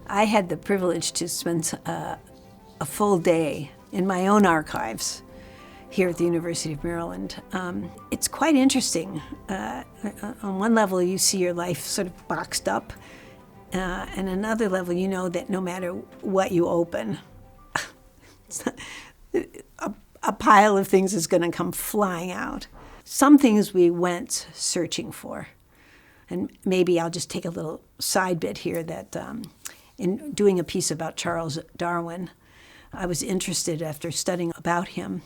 I had the privilege to spend a full day in my own archives here at the University of Maryland. It's quite interesting. On one level, you see your life sort of boxed up, and another level, you know that no matter what you open, a pile of things is going to come flying out. Some things we went searching for. And maybe I'll just take a little side bit here that in doing a piece about Charles Darwin, I was interested after studying about him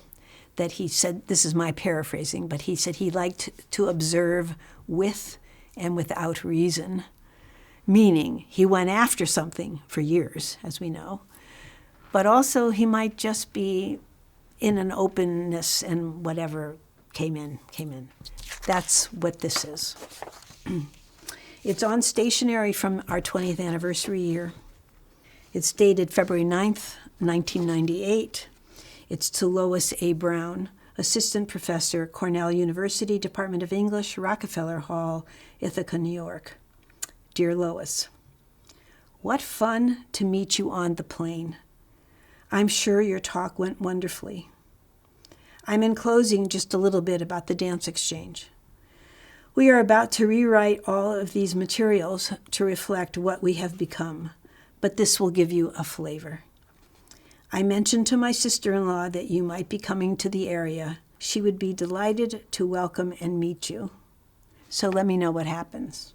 that he said, this is my paraphrasing, but he said he liked to observe with and without reason, meaning he went after something for years, as we know, but also he might just be in an openness and whatever came in. That's what this is. It's on stationery from our 20th anniversary year. It's dated February 9th, 1998. It's to Lois A. Brown, Assistant Professor, Cornell University, Department of English, Rockefeller Hall, Ithaca, New York. Dear Lois, what fun to meet you on the plane. I'm sure your talk went wonderfully. I'm enclosing just a little bit about the dance exchange. We are about to rewrite all of these materials to reflect what we have become, but this will give you a flavor. I mentioned to my sister-in-law that you might be coming to the area. She would be delighted to welcome and meet you. So let me know what happens.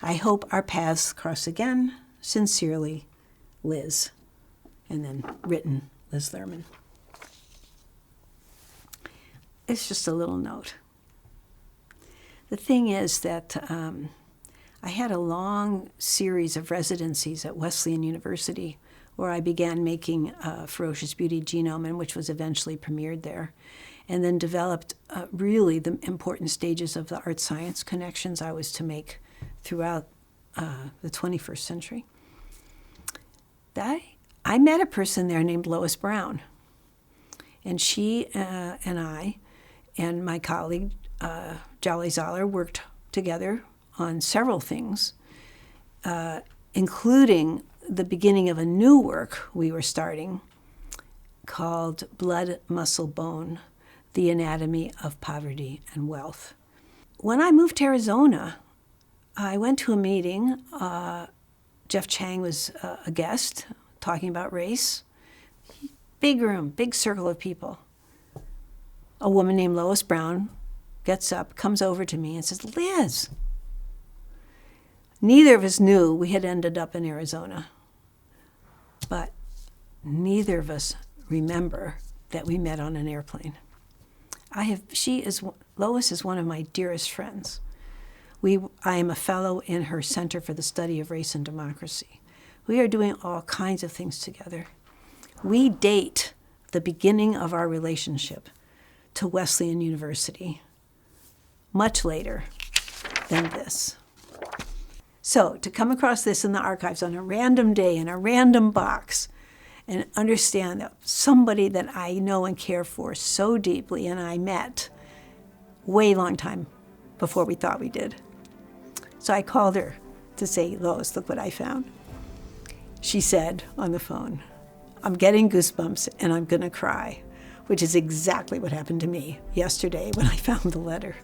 I hope our paths cross again. Sincerely, Liz. And then written, Liz Lerman. It's just a little note. The thing is that I had a long series of residencies at Wesleyan University where I began making Ferocious Beauty Genome, and which was eventually premiered there, and then developed really the important stages of the art-science connections I was to make throughout the 21st century. I met a person there named Lois Brown, and she and I and my colleague, Jolly Zoller, worked together on several things, including the beginning of a new work we were starting called Blood, Muscle, Bone, The Anatomy of Poverty and Wealth. When I moved to Arizona, I went to a meeting. Jeff Chang was a guest talking about race. Big room, big circle of people. A woman named Lois Brown gets up, comes over to me and says, Liz. Neither of us knew we had ended up in Arizona, but neither of us remember that we met on an airplane. Lois is one of my dearest friends. I am a fellow in her Center for the Study of Race and Democracy. We are doing all kinds of things together. We date the beginning of our relationship to Wesleyan University much later than this. So to come across this in the archives on a random day in a random box and understand that somebody that I know and care for so deeply and I met way long time before we thought we did. So I called her to say, Lois, look what I found. She said on the phone, I'm getting goosebumps and I'm going to cry, which is exactly what happened to me yesterday when I found the letter.